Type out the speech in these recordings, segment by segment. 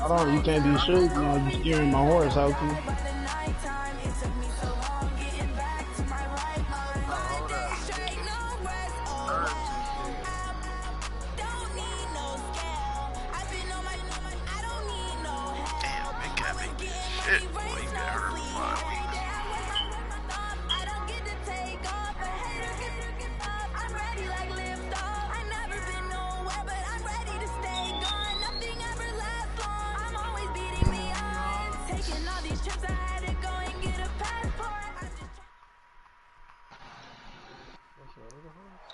Hold on, you can't be sure. You know, you steering my horse, how can you?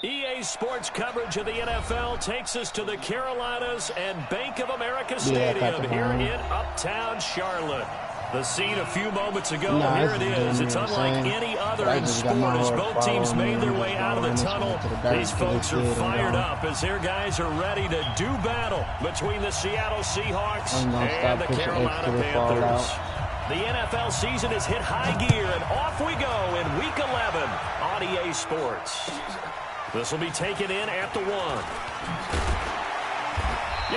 EA Sports coverage of the NFL takes us to the Carolinas and Bank of America Stadium here in Uptown Charlotte. The scene a few moments ago, here it is. It's unlike any other in sport as both teams made their way out of the tunnel. These folks are fired up as their guys are ready to do battle between the Seattle Seahawks and the Carolina Panthers. The NFL season has hit high gear, and off we go in Week 11 on EA Sports. This will be taken in at the 1.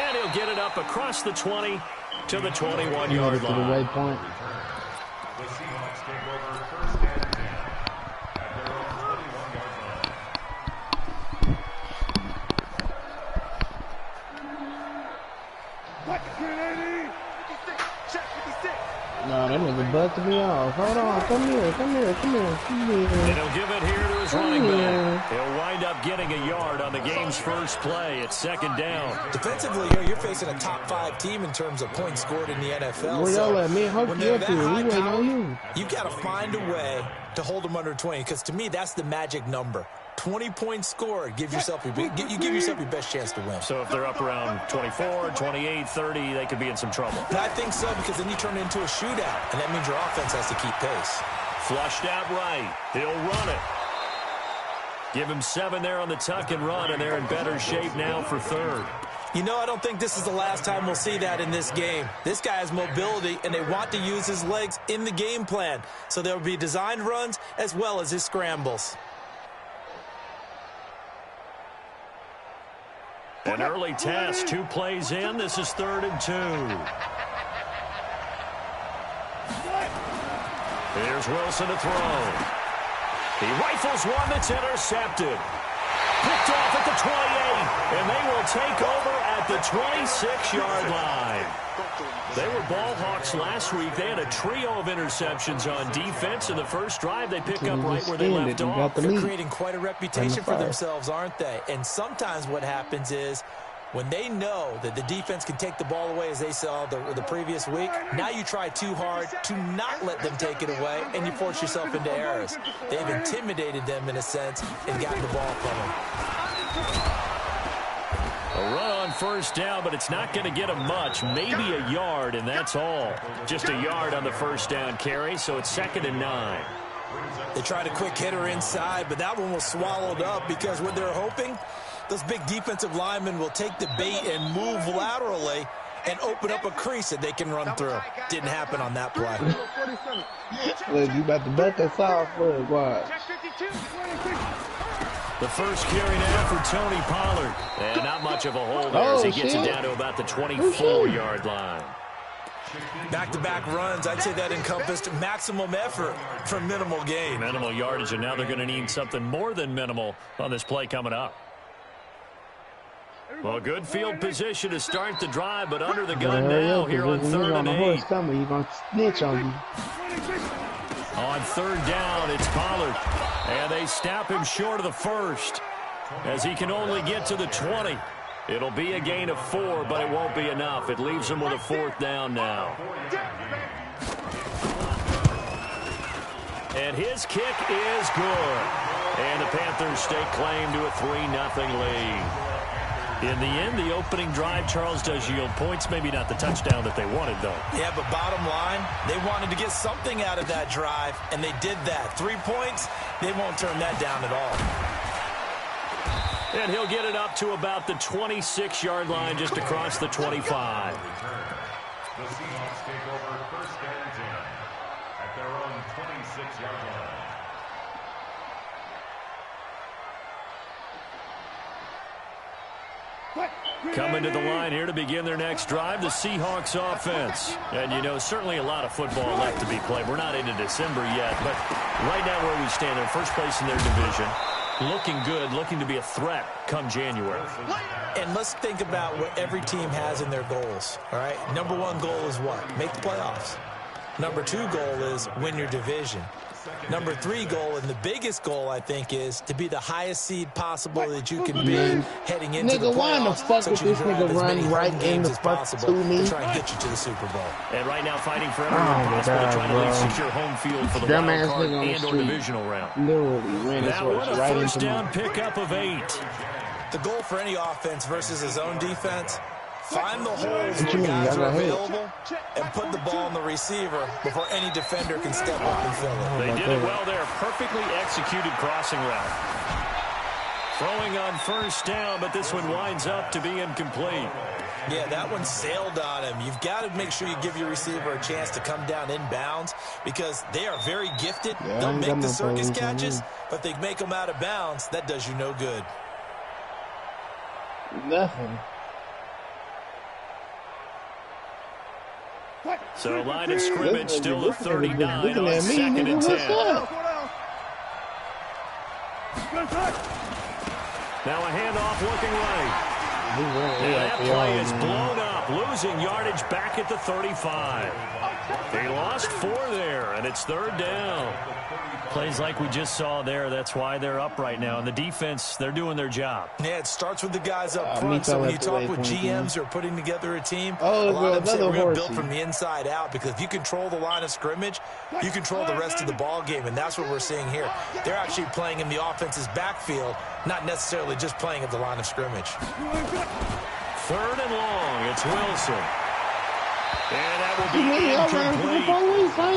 And he'll get it up across the 20 to the 21-yard line. To the right point. The Seahawks take over first and 10 at their own 21-yard line. What? 56, check 56. No, that nigga busted me off. Hold on, come here. And he'll give it here to his running back. He'll wind up getting a yard on the game's first play. It's second down. Defensively, you're facing a top 5 team in terms of points scored in the NFL. Where y'all at, man? Hope you up here. We waiting on you. You got to find a way to hold them under 20, because to me, that's the magic number. 20 points scored. You give yourself your best chance to win. So if they're up around 24, 28, 30, they could be in some trouble. And I think so, because then you turn it into a shootout, and that means your offense has to keep pace. Flushed out right. He'll run it. Give him 7 there on the tuck and run, and they're in better shape now for third. You know, I don't think this is the last time we'll see that in this game. This guy has mobility, and they want to use his legs in the game plan. So there will be designed runs as well as his scrambles. An early test, 2 plays in. This is 3rd and 2. Here's Wilson to throw. He rifles one that's intercepted. Picked off at the 28, and they will take over at the 26-yard line. They were ball hawks last week. They had a trio of interceptions on defense. In the first drive, they pick up right where they left off. They're creating quite a reputation for themselves, aren't they? And sometimes what happens is when they know that the defense can take the ball away, as they saw the previous week, now you try too hard to not let them take it away, and you force yourself into errors. They've intimidated them in a sense and gotten the ball from them. A run on first down, but it's not going to get him much. Maybe a yard, and that's all. Just a yard on the first down carry, so it's 2nd and 9. They tried a quick hitter inside, but that one was swallowed up because what they're hoping, those big defensive linemen will take the bait and move laterally and open up a crease that they can run through. Didn't happen on that play. Look, you about to bet us off. Look, watch. The first carry now for Tony Pollard. And not much of a hole there as he gets it down to about the 24-yard line. Back-to-back runs, I'd say that encompassed maximum effort for minimal gain. Minimal yardage, and now they're going to need something more than minimal on this play coming up. Well, good field position to start the drive, but under the gun now here on 3rd and 8. He's going to snitch on you. On 3rd down, it's Pollard. And they stop him short of the first as he can only get to the 20. It'll be a gain of 4, but it won't be enough. It leaves him with a 4th down now. And his kick is good. And the Panthers stake claim to a 3-0 lead. In the end, the opening drive, Charles, does yield points. Maybe not the touchdown that they wanted, though. Yeah, but bottom line, they wanted to get something out of that drive, and they did that. 3 points, they won't turn that down at all. And he'll get it up to about the 26-yard line, just across the 25. The Seahawks take over first and 10 at their own 26-yard line. Coming to the line here to begin their next drive, the Seahawks offense. And, you know, certainly a lot of football left to be played. We're not into December yet, but right now where we stand, they're first place in their division. Looking good, looking to be a threat come January. And let's think about what every team has in their goals, all right? Number one goal is what? Make the playoffs. Number two goal is win your division. Number three goal, and the biggest goal, I think, is to be the highest seed possible that you can be heading into the playoffs. Why in the fuck would this nigga run right in the fuck to me? To try and get you to the Super Bowl. And right now fighting for everyone possible to try to at least secure home field for the wild card and or divisional round. Literally ran his horse right into me. First down pickup of 8. The goal for any offense versus his own defense, find the holes where guys are available and put the ball on the receiver before any defender can step up and fill it. They did it well there. Perfectly executed crossing route. Throwing on first down, but this one winds up to be incomplete. Yeah, that one sailed on him. You've got to make sure you give your receiver a chance to come down inbounds because they are very gifted. Yeah, they'll make the circus catches, but they make them out of bounds. That does you no good. Nothing. So line of scrimmage still at 39 on me, 2nd and 10. Now a handoff looking right. And that play is blown up, losing yardage back at the 35. They lost 4 there, and it's 3rd down. Plays like we just saw there, that's why they're up right now. And the defense, they're doing their job. Yeah, it starts with the guys up front. So when you talk with GMs who are putting together a team, a lot of them say we're going to build from the inside out because if you control the line of scrimmage, you control the rest of the ball game, and that's what we're seeing here. They're actually playing in the offense's backfield, not necessarily just playing at the line of scrimmage. 3rd and long, it's Wilson. And that will be incomplete.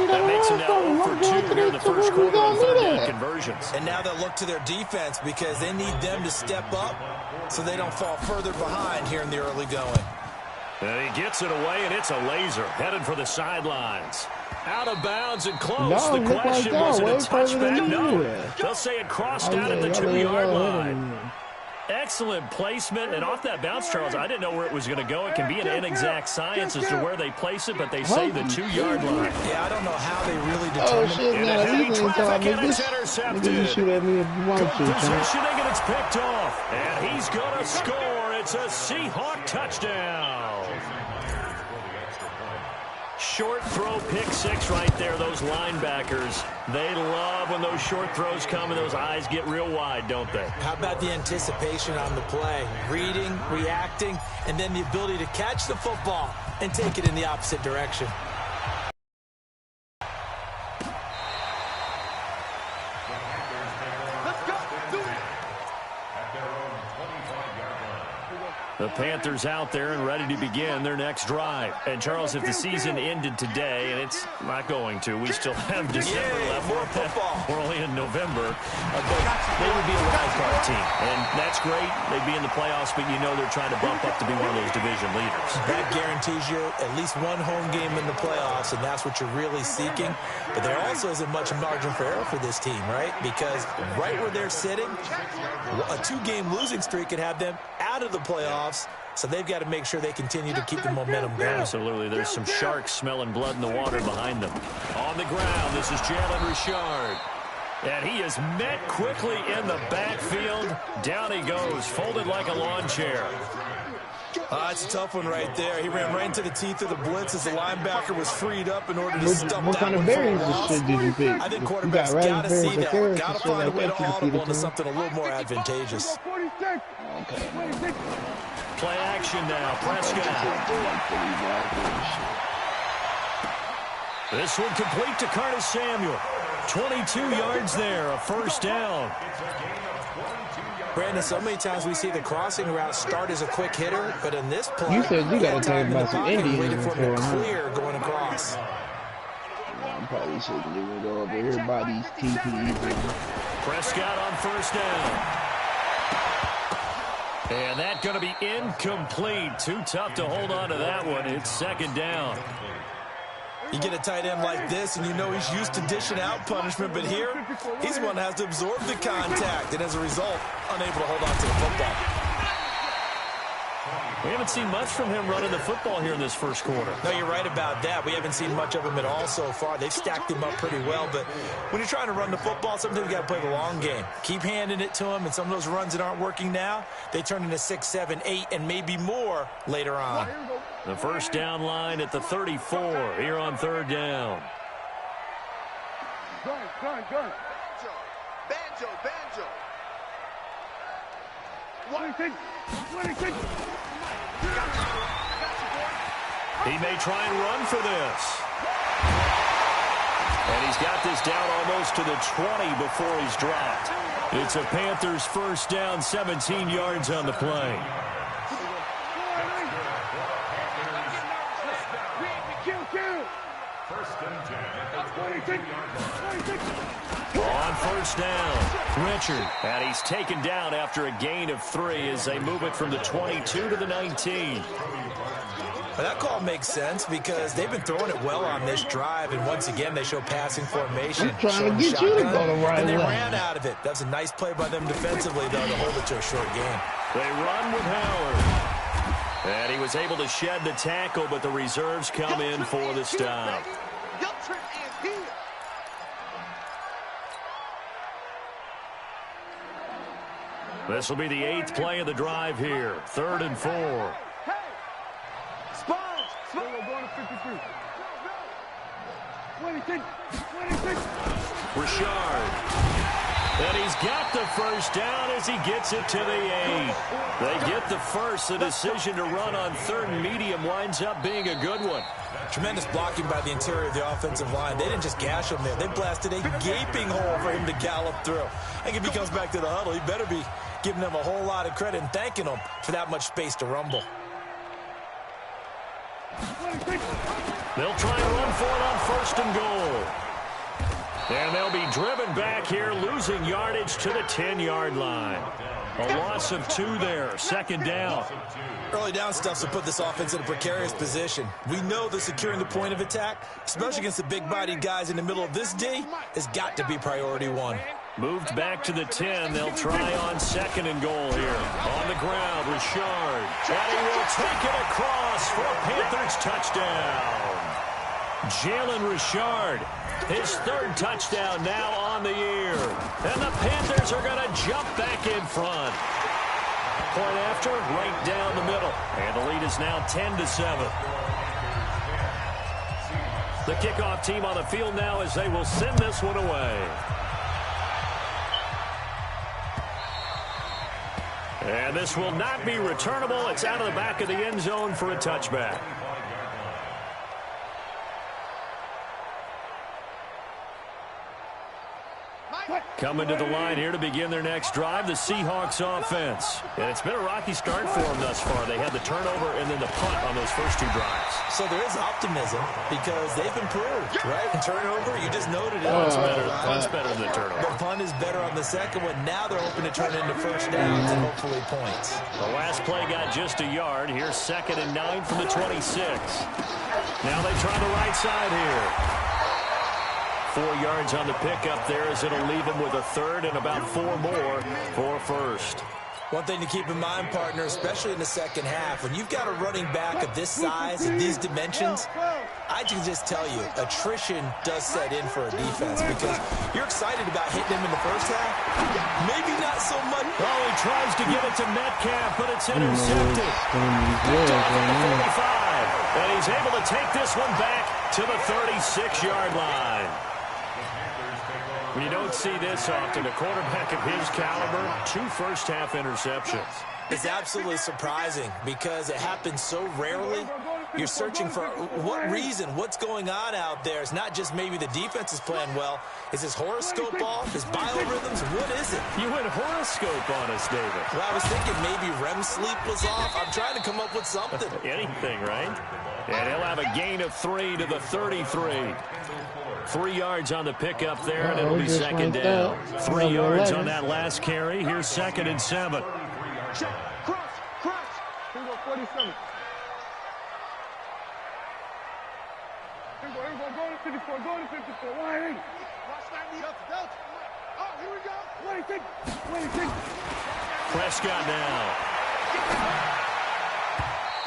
That makes him now 0 for 2 here in the first quarter on 3rd down conversions. And now they'll look to their defense because they need them to step up so they don't fall further behind here in the early going. And he gets it away, and it's a laser headed for the sidelines. Out of bounds and close. No, The question was it a touchback? No. They'll say it crossed out at the 2-yard line. Excellent placement, and off that bounce, Charles, I didn't know where it was going to go. It can be an inexact science as to where they place it, but they say the 2-yard line. Yeah, I don't know how they really determine. Oh, shit, man. It's intercepted. Shoot at me if you want to. Positioning, and it's picked off. And he's going to score. It's a Seahawk touchdown. Short throw, pick 6 right there, those linebackers. They love when those short throws come and those eyes get real wide, don't they? How about the anticipation on the play? Reading, reacting, and then the ability to catch the football and take it in the opposite direction. The Panthers out there and ready to begin their next drive. And, Charles, if the season ended today, and it's not going to, we still have December left. More football. We're only in November. But they would be a wild card team. And that's great. They'd be in the playoffs, but you know they're trying to bump up to be one of those division leaders. That guarantees you at least one home game in the playoffs, and that's what you're really seeking. But there also isn't much margin for error for this team, right? Because right where they're sitting, a 2-game losing streak could have them out of the playoffs, so they've got to make sure they continue to keep the momentum going. Absolutely. There's some sharks smelling blood in the water behind them. On the ground, this is Jalen Richard. And he is met quickly in the backfield. Down he goes, folded like a lawn chair. It's a tough one right there. He ran right into the teeth of the blitz as the linebacker was freed up in order to stop what kind of variants did you pick? I think quarterbacks got to see that. Got to find a way to audible into something a little more advantageous. Okay. Play action now, Prescott. This one complete to Curtis Samuel. 22 yards there, a first down. Brandon, so many times we see the crossing route start as a quick hitter, but in this play, you said you got to tell about some Indians waiting for him to clear going across. I probably shouldn't even go over here by these TPs. Prescott on first down. And that's going to be incomplete. Too tough to hold on to that one. It's 2nd down. You get a tight end like this, and you know he's used to dishing out punishment, but here, he's the one that has to absorb the contact, and as a result, unable to hold on to the football. We haven't seen much from him running the football here in this first quarter. No, you're right about that. We haven't seen much of him at all so far. They've stacked him up pretty well, but when you're trying to run the football, sometimes you got to play the long game. Keep handing it to him, and some of those runs that aren't working now, they turn into 6, 7, 8, and maybe more later on. The first down line at the 34 here on third down. Gun. Banjo. What do you think? He may try and run for this. And he's got this down almost to the 20 before he's dropped. It's a Panthers first down, 17 yards on the play. On first down, Richard. And he's taken down after a gain of 3 as they move it from the 22 to the 19. Well, that call makes sense because they've been throwing it well on this drive, and once again they show passing formation. I'm trying to get you to go the right and they way. ran out of it. That was a nice play by them defensively, though, to hold it to a short game. They run with Howard. And he was able to shed the tackle, but the reserves come in for the stop. This will be the 8th play of the drive here. 3rd and 4. Richard. And he's got the first down as he gets it to the 8. They get the first. The decision to run on 3rd and medium winds up being a good one. Tremendous blocking by the interior of the offensive line. They didn't just gash him there. They blasted a gaping hole for him to gallop through. I think if he comes back to the huddle, he better be giving them a whole lot of credit and thanking them for that much space to rumble. They'll try and run for it on 1st and goal. And they'll be driven back here, losing yardage to the 10-yard line. A loss of 2 there, 2nd down. Early down stuff to put this offense in a precarious position. We know that securing the point of attack, especially against the big-bodied guys in the middle of this D, has got to be priority 1. Moved back to the 10. They'll try on 2nd and goal here. On the ground, Richard. And he will take it across for a Panthers touchdown. Jalen Richard, his 3rd touchdown now on the year. And the Panthers are going to jump back in front. Point after, right down the middle. And the lead is now 10-7. The kickoff team on the field now as they will send this one away. And this will not be returnable. It's out of the back of the end zone for a touchback. Coming to the line here to begin their next drive, the Seahawks offense. And it's been a rocky start for them thus far. They had the turnover and then the punt on those first 2 drives. So there is optimism because they've improved, right? And turnover, you just noted it. Punt's better than the turnover. The punt is better on the second one. Now they're hoping to turn it into first downs and hopefully points. The last play got just a yard. Here's 2nd and 9 from the 26. Now they try the right side here. 4 yards on the pickup there as it'll leave him with a 3rd and about 4 more for 1st. One thing to keep in mind, partner, especially in the second half, when you've got a running back of this size and these dimensions, I can just tell you, attrition does set in for a defense because you're excited about hitting him in the first half. Maybe not so much. Oh, he tries to give it to Metcalf, but it's intercepted. Picked off at the 45. And he's able to take this one back to the 36-yard line. You don't see this often. A quarterback of his caliber, 2 first-half interceptions. It's absolutely surprising because it happens so rarely. You're searching for what reason, what's going on out there. It's not just maybe the defense is playing well. Is his horoscope off? His biorhythms? What is it? You went horoscope on us, David. Well, I was thinking maybe REM sleep was off. I'm trying to come up with something. Anything, right? And he'll have a gain of 3 to the 33. 3 yards on the pickup there, and it'll be 2nd down. 3 yards on that last carry. Here's 2nd and 7. Check. Cross. Here we go, 47. Here we go. Go to 54. Go to 54. Why? Watch that. Oh, here we go. 26. Prescott now.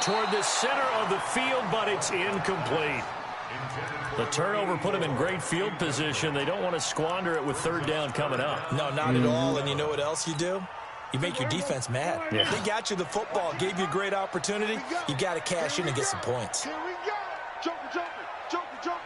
toward the center of the field, but it's incomplete. The turnover put them in great field position. They don't want to squander it with third down coming up. No, not at all. And you know what else you do? You make your defense mad. Yeah. They got you the football, gave you a great opportunity. You got to cash in and get some points. Here we go. Joker, Joker, Joker, Joker.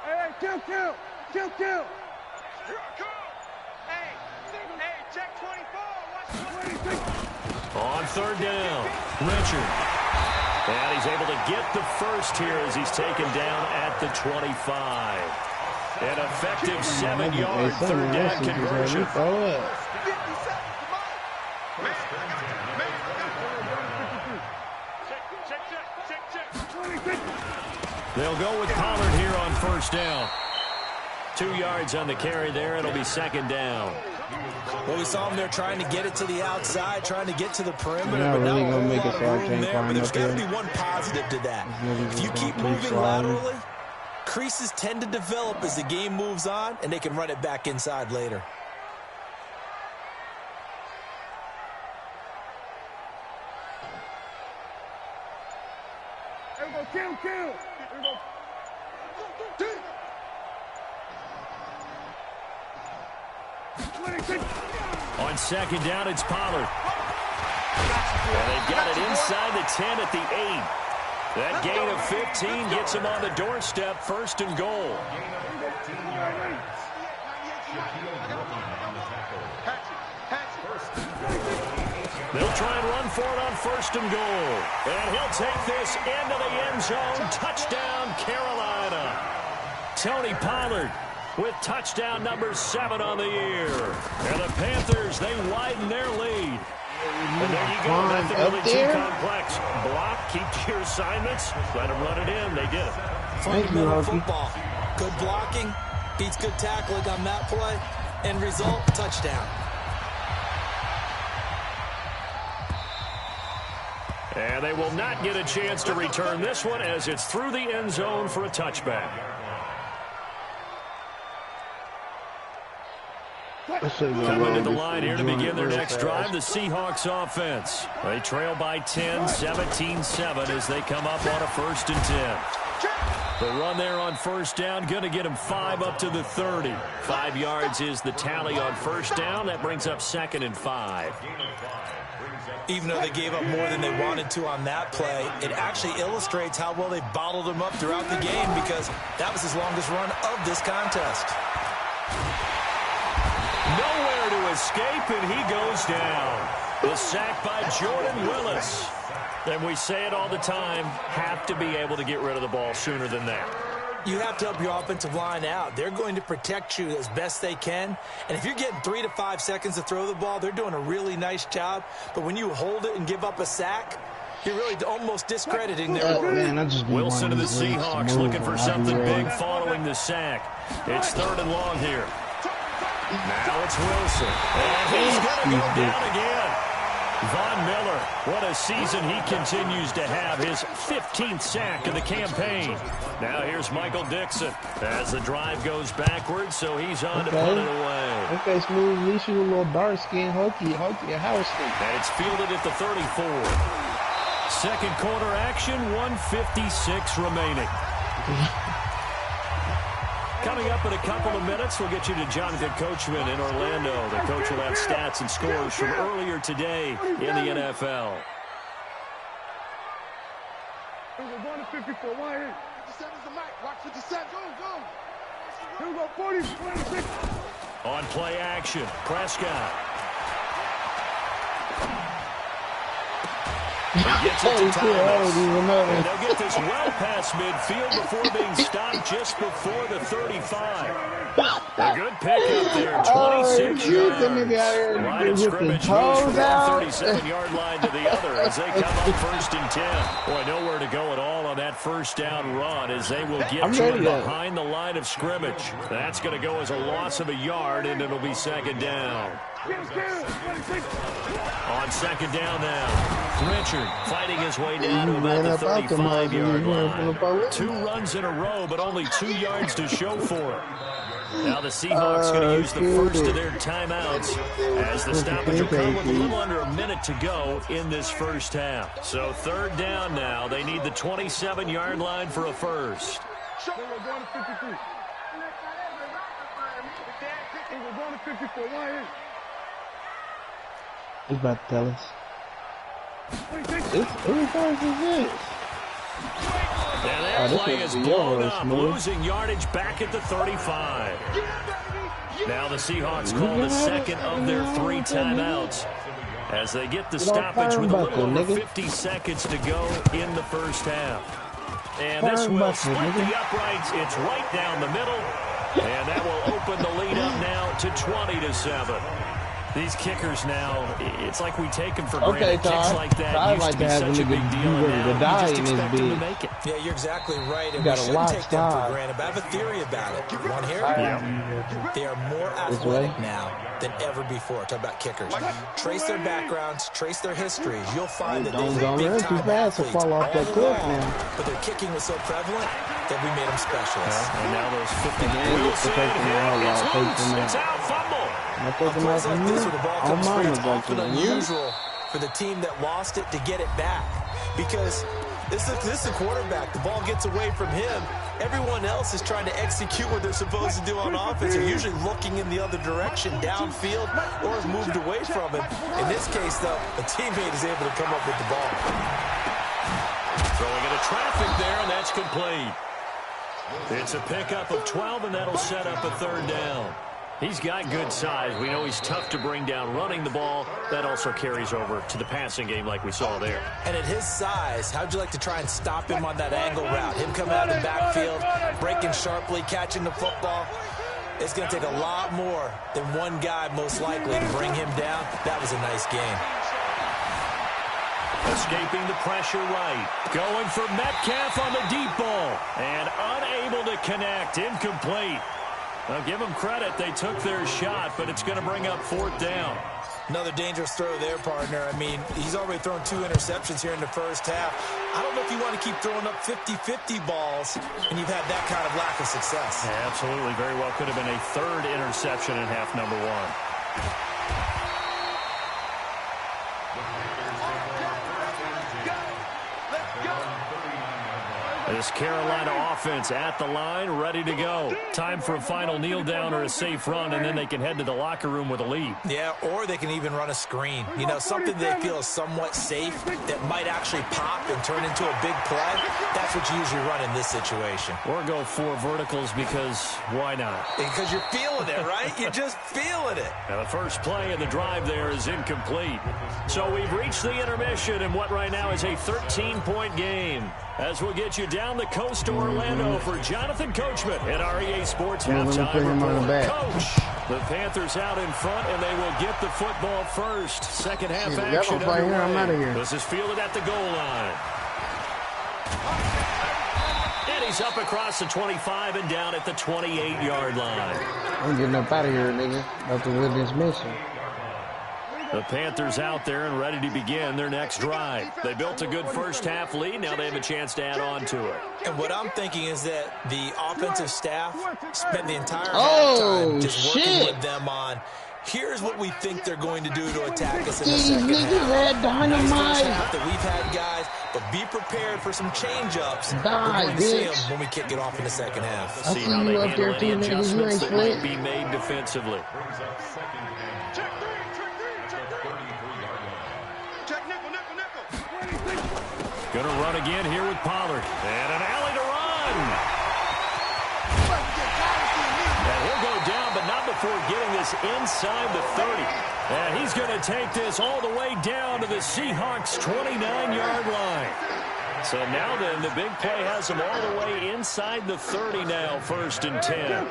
Hey, kill. Here I come. Hey, check 24. Watch 26. On third down, Richard. And he's able to get the first here as he's taken down at the 25. An effective 7-yard third down conversion. They'll go with Pollard here on first down. 2 yards on the carry there. It'll be second down. Well, we saw him there trying to get it to the outside, trying to get to the perimeter. Not but really now gonna make it a so I room can't there. climb But there's up got to there. be one positive to that. If you keep moving laterally, creases tend to develop as the game moves on, and they can run it back inside later. Here we go, kill. Here we go. On second down, it's Pollard. And they've got it inside the 10 at the 8. That gain of 15 gets them on the doorstep, first and goal. They'll try and run for it on first and goal. And he'll take this into the end zone. Touchdown, Carolina. Tony Pollard with touchdown number 7 on the year. And the Panthers, they widen their lead. And there you go. Nothing really too complex. Block, keep to your assignments. Let them run it in. They did it. Fundamental football. Good blocking beats good tackling on that play. End result, touchdown. And they will not get a chance to return this one as it's through the end zone for a touchback. Coming to the line here to begin their next drive, the Seahawks offense. They trail by 10, 17-7 as they come up on a 1st and 10. The run there on first down, going to get them 5 up to the 30. 5 yards is the tally on first down. That brings up 2nd and 5. Even though they gave up more than they wanted to on that play, it actually illustrates how well they bottled him up throughout the game because that was his longest run of this contest. Nowhere to escape, and he goes down. The sack by Jordan Willis. And we say it all the time, have to be able to get rid of the ball sooner than that. You have to help your offensive line out. They're going to protect you as best they can. And if you're getting 3 to 5 seconds to throw the ball, they're doing a really nice job. But when you hold it and give up a sack, you're really almost discrediting their work. Wilson to the Seahawks looking for something big following the sack. It's 3rd and long here. Now it's Wilson. And he's going to go down again. Von Miller, what a season he continues to have. His 15th sack of the campaign. Now here's Michael Dixon as the drive goes backwards, so he's on to put it away. Okay, Smooth, at least you a little dark skin, hokey, house thing. And it's fielded at the 34. Second quarter action, 1:56 remaining. Coming up in a couple of minutes, we'll get you to Jonathan Coachman in Orlando. The coach will have stats and scores from earlier today in the NFL. We're going to 54. Why here? 57's the mic. Watch 57. Go. Here we go. 40, 26. On play action, Prescott. He gets it to Thomas. And they'll get this well past midfield before being stopped just before the 35. A good pickup there, 26 yards. Line of scrimmage moves from one 37-yard line to the other as they come up 1st and 10. Boy, nowhere to go at all on that first down run as they will get to it behind the line of scrimmage. That's going to go as a loss of a yard, and it'll be 2nd down. On second down now, Richard fighting his way down to about the 35-yard line. 2 runs in a row, but only 2 yards to show for it. Now the Seahawks going to use the first of their timeouts as the stoppage will come with a little under a minute to go in this first half. So 3rd down now. They need the 27-yard line for a first. He's about to tell us. Who is this? And that play is blown up, losing yardage back at the 35. Now the Seahawks call the second of their 3 timeouts as they get the stoppage with a little over 50 seconds to go in the first half. And this will split the uprights. It's right down the middle. And that will open the lead up now to 20-7. These kickers now, it's like we take them for granted. Kicks like that used to be such a big deal, and now you just expect them to make it. Yeah, you're exactly right, and we shouldn't take them for granted, but I have a theory about it. You want to hear it? Yeah. They are more athletic now than ever before. Talk about kickers. Trace their backgrounds, trace their histories. You'll find that they're big-time athletes all along, but their kicking was so prevalent that we made them specialists. And now those 50 games. It's out, fumble. A place like this where the ball comes free, it's often unusual for the team that lost it to get it back. Because this is a quarterback. The ball gets away from him. Everyone else is trying to execute what they're supposed to do on offense. They're usually looking in the other direction, downfield, or has moved away from it. In this case, though, a teammate is able to come up with the ball. Throwing into traffic there, and that's complete. It's a pickup of 12, and that'll set up a 3rd down. He's got good size. We know he's tough to bring down running the ball. That also carries over to the passing game like we saw there. And at his size, how'd you like to try and stop him on that angle route? Him coming out of the backfield, breaking sharply, catching the football. It's going to take a lot more than one guy most likely to bring him down. That was a nice game. Escaping the pressure right. Going for Metcalf on the deep ball. And unable to connect. Incomplete. Now, give them credit. They took their shot, but it's going to bring up 4th down. Another dangerous throw there, partner. I mean, he's already thrown 2 interceptions here in the first half. I don't know if you want to keep throwing up 50-50 balls when you've had that kind of lack of success. Yeah, absolutely. Very well could have been a 3rd interception in half number 1. This Carolina offense at the line, ready to go. Time for a final kneel down or a safe run, and then they can head to the locker room with a lead. Yeah, or they can even run a screen. You know, something they feel is somewhat safe that might actually pop and turn into a big play. That's what you usually run in this situation. Or go 4 verticals because why not? Because you're feeling it, right? You're just feeling it. Now the first play of the drive there is incomplete. So we've reached the intermission in what right now is a 13-point game. As we'll get you down the coast to Orlando for Jonathan Coachman at REA Sports Halftime Report. Coach, the Panthers out in front, and they will get the football first. Second half action underway. I'm out of here. This is fielded at the goal line. And he's up across the 25 and down at the 28-yard line. I'm getting up out of here, nigga. After with this mission. The Panthers out there and ready to begin their next drive. They built a good first half lead. Now they have a chance to add on to it. And what I'm thinking is that the offensive staff spent the entire halftime just working with them on, here's what we think they're going to do to attack us in the second half. Nice first half that we've had, guys, but be prepared for some change-ups. We're going to see them when we kick it off in the second half. See how they handle any adjustments that might be made defensively. Going to run again here with Pollard. And an alley to run. And he'll go down, but not before getting this inside the 30. And he's going to take this all the way down to the Seahawks' 29-yard line. So now then, the big play has him all the way inside the 30 now, 1st and 10.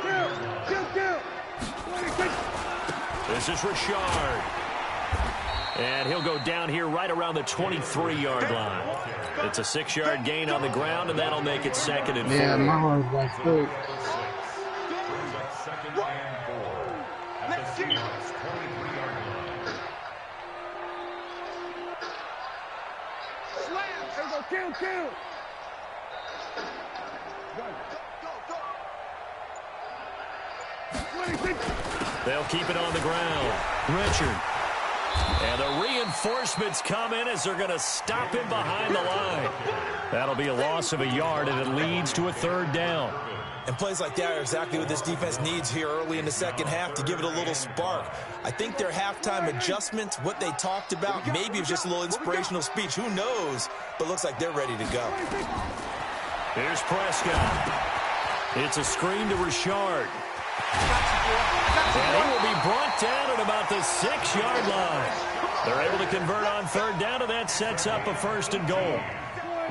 This is Richard. And he'll go down here right around the 23-yard line. It's a 6-yard gain on the ground, and that'll make it 2nd and 4. Yeah, my arm's like food. Kill. They'll keep it on the ground. Richard. And the reinforcements come in as they're going to stop him behind the line. That'll be a loss of a yard, and it leads to a 3rd down. And plays like that are exactly what this defense needs here early in the second half to give it a little spark. I think their halftime adjustments, what they talked about, maybe it was just a little inspirational speech. Who knows? But looks like they're ready to go. Here's Prescott. It's a screen to Richard. And he will be brought down at about the 6-yard line. They're able to convert on 3rd down, and that sets up a 1st and goal.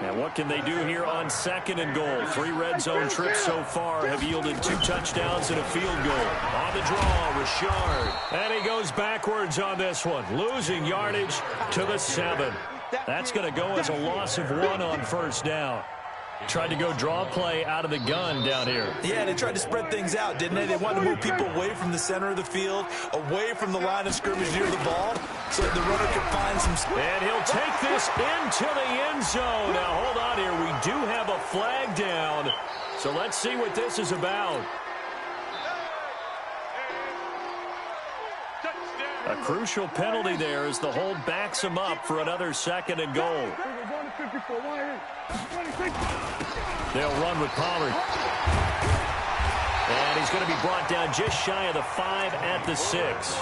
Now, what can they do here on 2nd and goal? 3 red zone trips so far have yielded 2 touchdowns and a field goal. On the draw, Richard. And he goes backwards on this one, losing yardage to the 7. That's going to go as a loss of 1 on 1st down. Tried to go draw play out of the gun down here. Yeah, they tried to spread things out, didn't they? They wanted to move people away from the center of the field, away from the line of scrimmage near the ball, so that the runner could find some space. And he'll take this into the end zone. Now, hold on here. We do have a flag down, so let's see what this is about. A crucial penalty there as the hold backs him up for another 2nd and goal. They'll run with Pollard. And he's going to be brought down just shy of the 5 at the 6.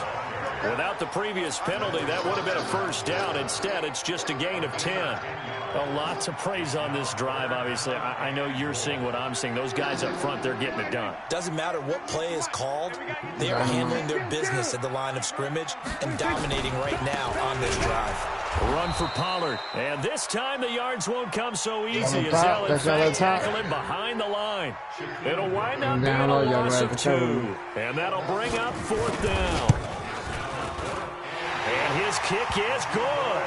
Without the previous penalty, that would have been a 1st down. Instead, it's just a gain of 10. Well, lots of praise on this drive, obviously. I know you're seeing what I'm seeing. Those guys up front, they're getting it done. Doesn't matter what play is called. They are handling their business at the line of scrimmage and dominating right now on this drive. Run for Pollard. And this time the yards won't come so easy as they'll in fact tackle him behind the line. It'll wind up being a loss of 2. And that'll bring up 4th down. And his kick is good.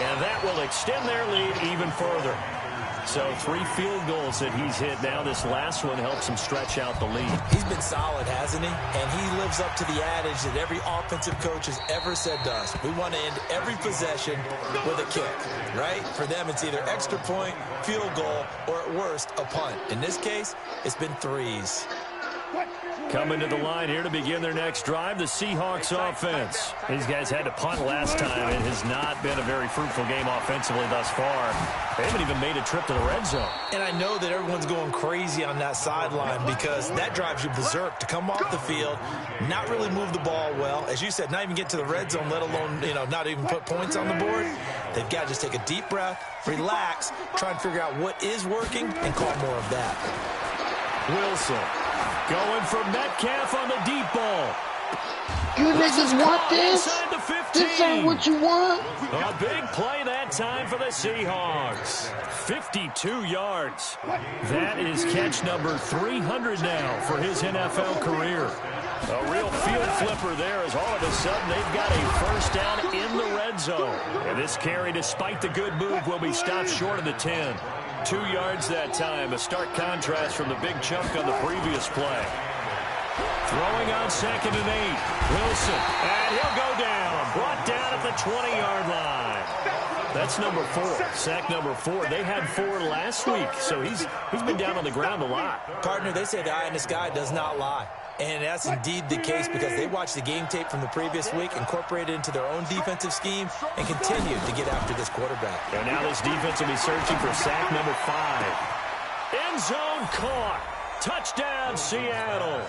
And that will extend their lead even further. So 3 field goals that he's hit now. This last one helps him stretch out the lead. He's been solid, hasn't he? And he lives up to the adage that every offensive coach has ever said to us. We want to end every possession with a kick, right? For them, it's either extra point, field goal, or at worst, a punt. In this case, it's been 3s. Coming to the line here to begin their next drive, the Seahawks offense. These guys had to punt last time. It has not been a very fruitful game offensively thus far. They haven't even made a trip to the red zone. And I know that everyone's going crazy on that sideline because that drives you berserk to come off the field, not really move the ball well. As you said, not even get to the red zone, let alone, not even put points on the board. They've got to just take a deep breath, relax, try and figure out what is working, and call more of that. Wilson going for Metcalf on the deep ball. You niggas want this? This ain't what you want? A big play that time for the Seahawks. 52 yards. That is catch number 300 now for his NFL career. A real field flipper there as all of a sudden they've got a 1st down in the red zone. And this carry, despite the good move, will be stopped short of the 10. 2 yards that time, a stark contrast from the big chunk on the previous play. Throwing on 2nd and 8. Wilson, and he'll go down. Brought down at the 20-yard line. That's number 4, sack number 4. They had 4 last week, so he's been down on the ground a lot. Partner, they say the eye in the sky does not lie. And that's indeed the case because they watched the game tape from the previous week, incorporated it into their own defensive scheme, and continued to get after this quarterback. And now this defense will be searching for sack number 5. End zone caught. Touchdown, Seattle.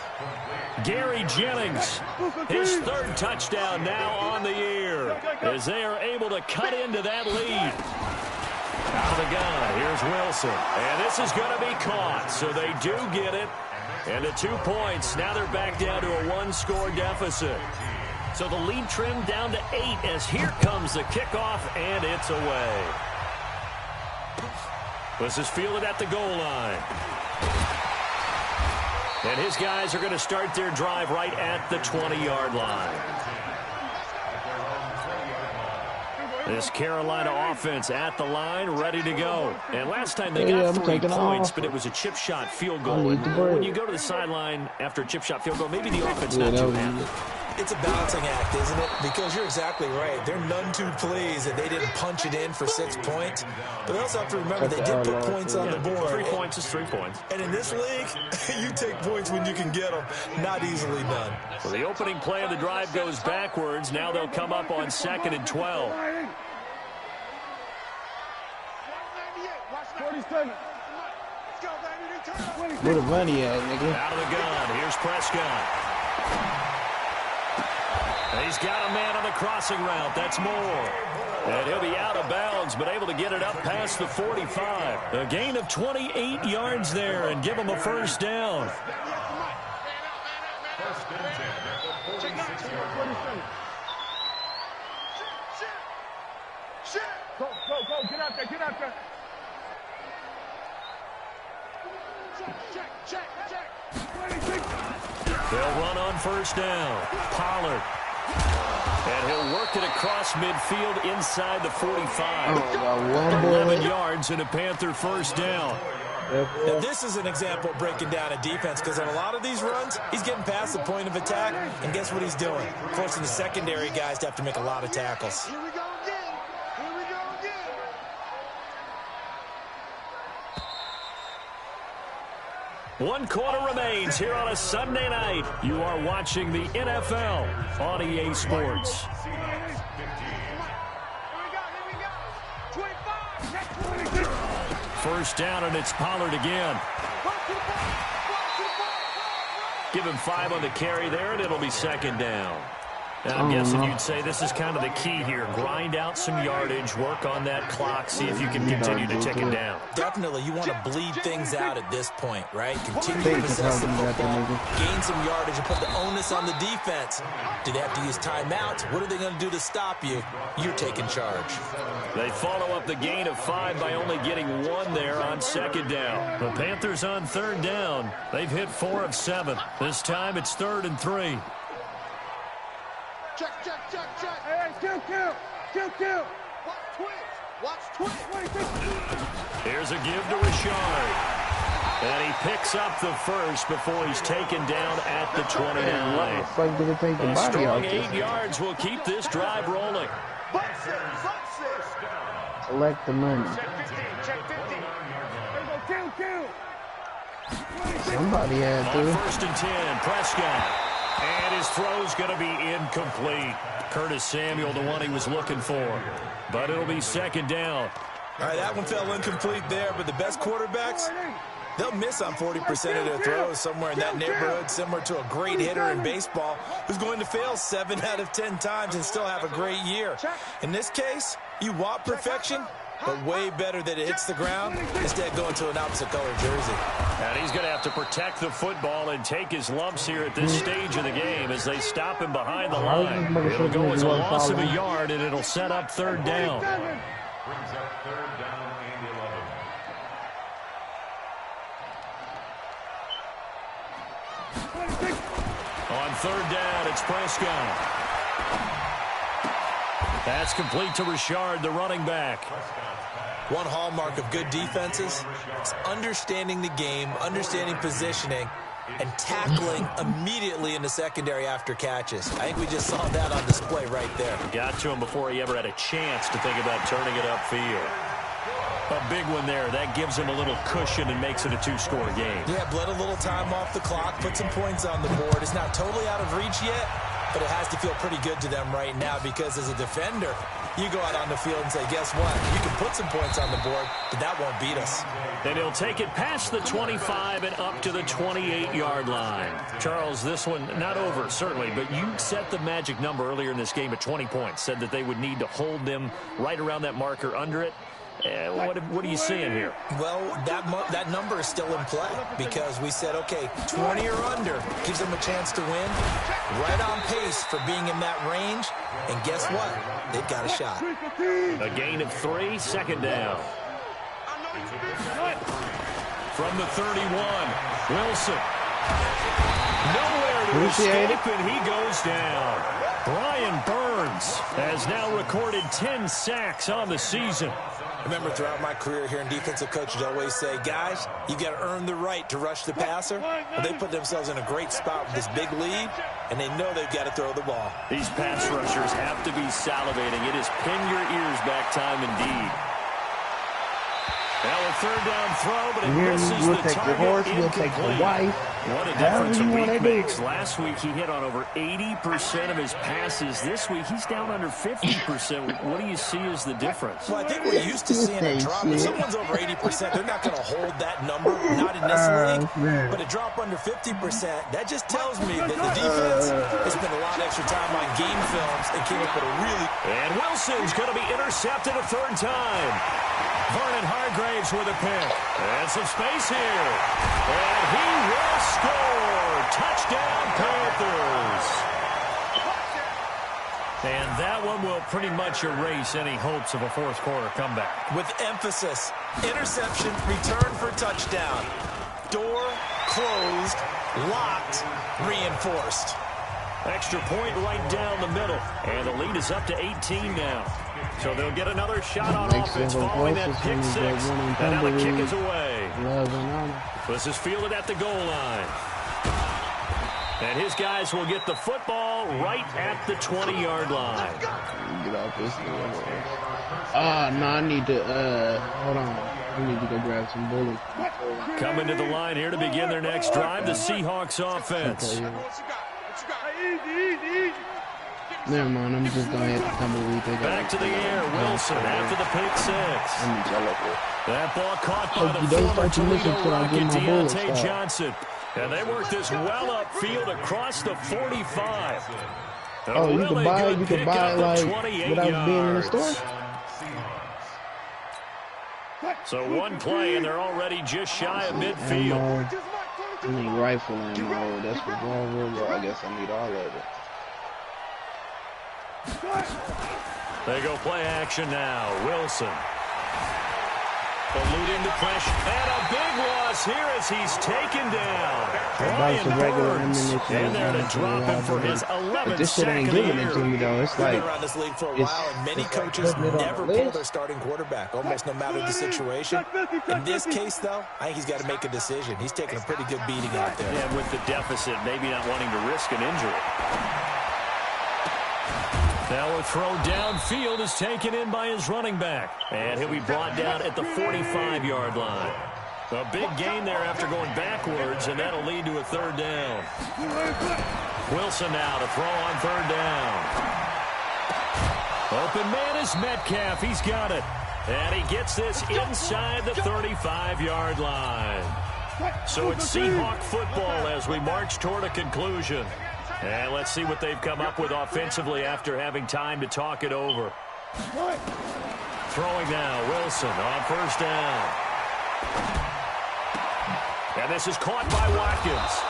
Gary Jennings, his 3rd touchdown now on the year as they are able to cut into that lead. Out of the gun, here's Wilson. And this is going to be caught, so they do get it. And the 2 points, now they're back down to a 1-score deficit. So the lead trimmed down to 8 as here comes the kickoff, and it's away. This is fielded at the goal line. And his guys are going to start their drive right at the 20-yard line. This Carolina offense at the line, ready to go. And last time they got 3 points, but it was a chip shot field goal. And when you go to the sideline after a chip shot field goal, maybe the offense not too happy. It's a balancing act, isn't it? Because you're exactly right. They're none too pleased that they didn't punch it in for 6 points. But they also have to remember they did put points on the board. 3 points is 3 points. And in this league, you take points when you can get them. Not easily done. So the opening play of the drive goes backwards. Now they'll come up on 2nd and 12. 47. Where the money at, nigga? Out of the gun. Here's Prescott. He's got a man on the crossing route. That's Moore. And he'll be out of bounds, but able to get it up past the 45. A gain of 28 yards there and give him a first down. Go, get out there. Check. They'll run on first down. Pollard. And he'll work it across midfield inside the 45. 11 yards and a Panther first down. Now, this is an example of breaking down a defense, because on a lot of these runs, he's getting past the point of attack, and guess what he's doing? Forcing the secondary guys to have to make a lot of tackles. Here we go again. 1 quarter remains here on a Sunday night. You are watching the NFL on EA Sports. First down, and it's Pollard again. Give him 5 on the carry there, and it'll be 2nd down. Now, I'm guessing you'd say this is kind of the key here. Grind out some yardage, work on that clock, see if you can continue to tick it down. Definitely, you want to bleed things out at this point, right? Continue to possess the football, gain some yardage, and put the onus on the defense. Do they have to use timeouts? What are they going to do to stop you? You're taking charge. They follow up the gain of 5 by only getting 1 there on 2nd down. The Panthers on 3rd down. They've hit 4 of 7. This time it's 3rd and 3. Check. Hey, kill. Watch twitch. Here's a give to Richard. And he picks up the first before he's taken down at the 29. A strong 8 yards will keep this drive rolling. Collect the money. Check 50. Kill. Somebody had On to. 1st and 10, Prescott. And his throw's going to be incomplete. Curtis Samuel, the one he was looking for. But it'll be 2nd down. All right, that one fell incomplete there, but the best quarterbacks, they'll miss on 40% of their throws somewhere in that neighborhood, similar to a great hitter in baseball who's going to fail 7 out of 10 times and still have a great year. In this case, you want perfection, but way better that it hits the ground instead of going to an opposite color jersey. And he's going to have to protect the football and take his lumps here at this stage of the game as they stop him behind the line. It'll go as a loss of a yard, and it'll set up 3rd down. Brings up 3rd down and 11. On 3rd down, it's Prescott. That's complete to Richard, the running back. One hallmark of good defenses is understanding the game, understanding positioning, and tackling immediately in the secondary after catches. I think we just saw that on display right there. Got to him before he ever had a chance to think about turning it upfield. A big one there. That gives him a little cushion and makes it a 2-score game. Yeah, bled a little time off the clock, put some points on the board. It's not totally out of reach yet, but it has to feel pretty good to them right now because as a defender, you go out on the field and say, guess what? You can put some points on the board, but that won't beat us. And he'll take it past the 25 and up to the 28-yard line. Charles, this one not over, certainly, but you set the magic number earlier in this game at 20 points, said that they would need to hold them right around that marker under it. What are you seeing here? Well, that number is still in play because we said, okay, 20 or under gives them a chance to win. Right on pace for being in that range. And guess what? They've got a shot. A gain of 3, 2nd down. From the 31, Wilson. Nowhere to escape, and he goes down. Brian Burns has now recorded 10 sacks on the season. I remember throughout my career hearing defensive coaches always say, guys, you got to earn the right to rush the passer. Well, they put themselves in a great spot with this big lead, and they know they've got to throw the ball. These pass rushers have to be salivating. It is pin your ears back time indeed. Now a third down throw, but it misses the target. The horse, we'll take the wife. What a difference a week makes. Last week he hit on over 80% of his passes. This week he's down under 50%. What do you see as the difference? Well, I think we're used to seeing a drop. If someone's over 80%, they're not going to hold that number, not in this league. But a drop under 50%, that just tells me that the defense has spent a lot of extra time on game films and came up with a really... And Wilson's going to be intercepted a third time. Vernon Hargraves with a pick. And some space here. And he will score. Touchdown, Panthers. And that one will pretty much erase any hopes of a fourth quarter comeback. With emphasis, interception, return for touchdown. Door closed, locked, reinforced. Extra point right down the middle. And the lead is up to 18 now. So they'll get another shot on offense following that pick six. And now the kick is away. This is fielded at the goal line. And his guys will get the football right at the 20-yard line. Get off this thing. No, I need to, hold on. I need to go grab some bullets. Coming to the line here to begin their next drive, the Seahawks offense. Never mind, I'm just going to hit the tumbleweed. Back to the air, Wilson after the pick six. That ball caught by the former Toledo Rocket, Deontay Johnson. And they work this well upfield across the 45. Oh, you can buy like without being in the store? So one play and they're already just shy of midfield. I need rifle ammo, that's revolver, I guess I need all of it. They go play action now. Wilson. Eluding the pressure. And a big loss here as he's taken down. Brian Burns in there to drop him for his 11th sack of the year. It to me, though. It's like, been around this league for a while, and many coaches never pull their starting quarterback, almost no matter the situation. In this case, though, I think he's got to make a decision. He's taking a pretty good beating out there. Yeah, with the deficit, maybe not wanting to risk an injury. Now a throw downfield is taken in by his running back. And he'll be brought down at the 45-yard line. A big gain there after going backwards, and that'll lead to a third down. Wilson now to throw on third down. Open man is Metcalf. He's got it. And he gets this inside the 35-yard line. So it's Seahawk football as we march toward a conclusion. And let's see what they've come up with offensively after having time to talk it over. Throwing now, Wilson on first down. And this is caught by Watkins.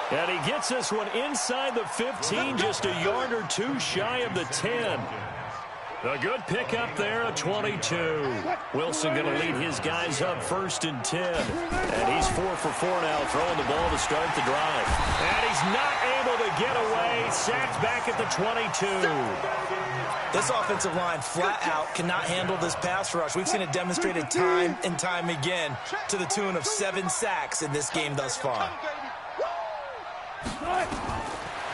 And he gets this one inside the 15, just a yard or two shy of the 10. A good pickup there, a 22. Wilson going to lead his guys up 1st and 10. And he's 4 for 4 now, throwing the ball to start the drive. And he's not able to get away. Sacked back at the 22. This offensive line flat out cannot handle this pass rush. We've seen it demonstrated time and time again to the tune of 7 sacks in this game thus far.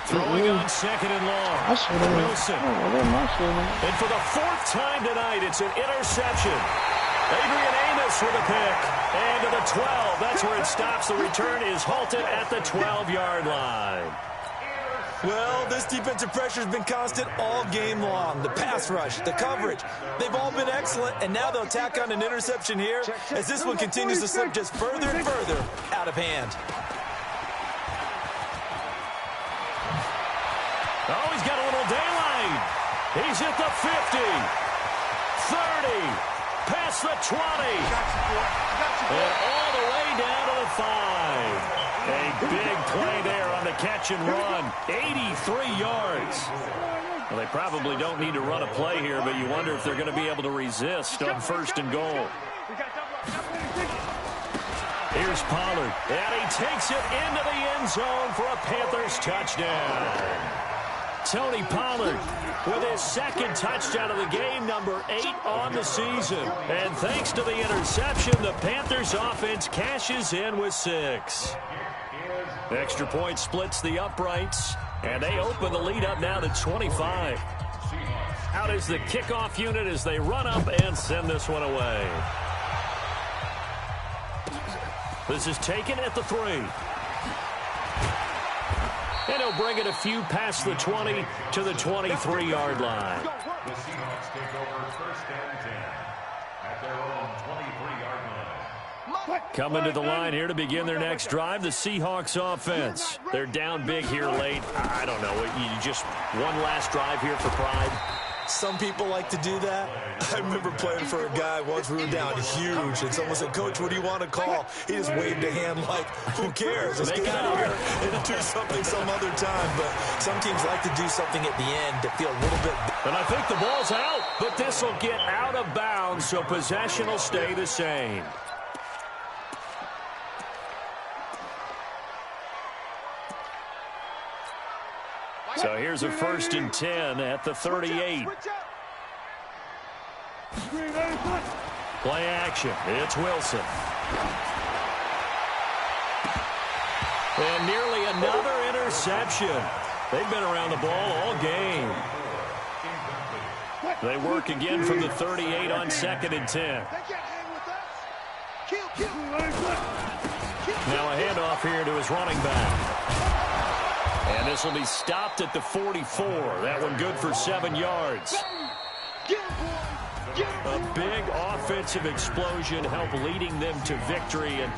Throwing on second and long. Wilson. And for the 4th time tonight, it's an interception. Adrian Amos with a pick. And to the 12. That's where it stops. The return is halted at the 12-yard line. Well, this defensive pressure has been constant all game long. The pass rush, the coverage, they've all been excellent. And now they'll tack on an interception here as this one continues to slip just further and further out of hand. Oh, he's got a little daylight. He's at the 50, 30, past the 20, and all the way down to the 5. A big play there on the catch and run, 83 yards. Well, they probably don't need to run a play here, but you wonder if they're going to be able to resist on 1st and goal. Here's Pollard, and he takes it into the end zone for a Panthers touchdown. Tony Pollard with his second touchdown of the game, number 8 on the season. And thanks to the interception, the Panthers offense cashes in with 6. Extra point splits the uprights, and they open the lead up now to 25. Out is the kickoff unit as they run up and send this one away. This is taken at the 3. And he'll bring it a few past the 20 to the 23-yard line. The Seahawks take over first and 10 at their own 23-yard line. Coming to the line here to begin their next drive, the Seahawks offense. They're down big here late. I don't know. You just one last drive here for pride. Some people like to do that. I remember playing for a guy once we were down huge, and someone said, "Coach, what do you want to call?" He just waved a hand like, who cares? Let's get out of here and do something some other time. But some teams like to do something at the end to feel a little bit. And I think the ball's out, but this will get out of bounds, so possession will stay the same. So here's a 1st and 10 at the 38. Play action. It's Wilson. And nearly another interception. They've been around the ball all game. They work again from the 38 on 2nd and 10. Now a handoff here to his running back. And this will be stopped at the 44. That one good for 7 yards. A big offensive explosion helped leading them to victory. And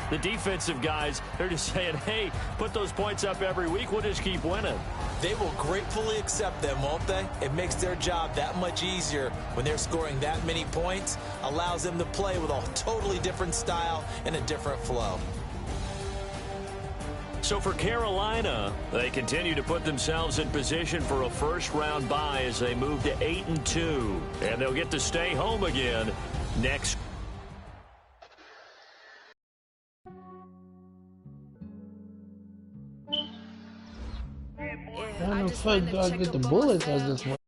the defensive guys, they're just saying, hey, put those points up every week. We'll just keep winning. They will gratefully accept them, won't they? It makes their job that much easier when they're scoring that many points. Allows them to play with a totally different style and a different flow. So for Carolina, they continue to put themselves in position for a first-round bye as they move to 8-2. And they'll get to stay home again next. How the fuck do I get the bullets out of this one?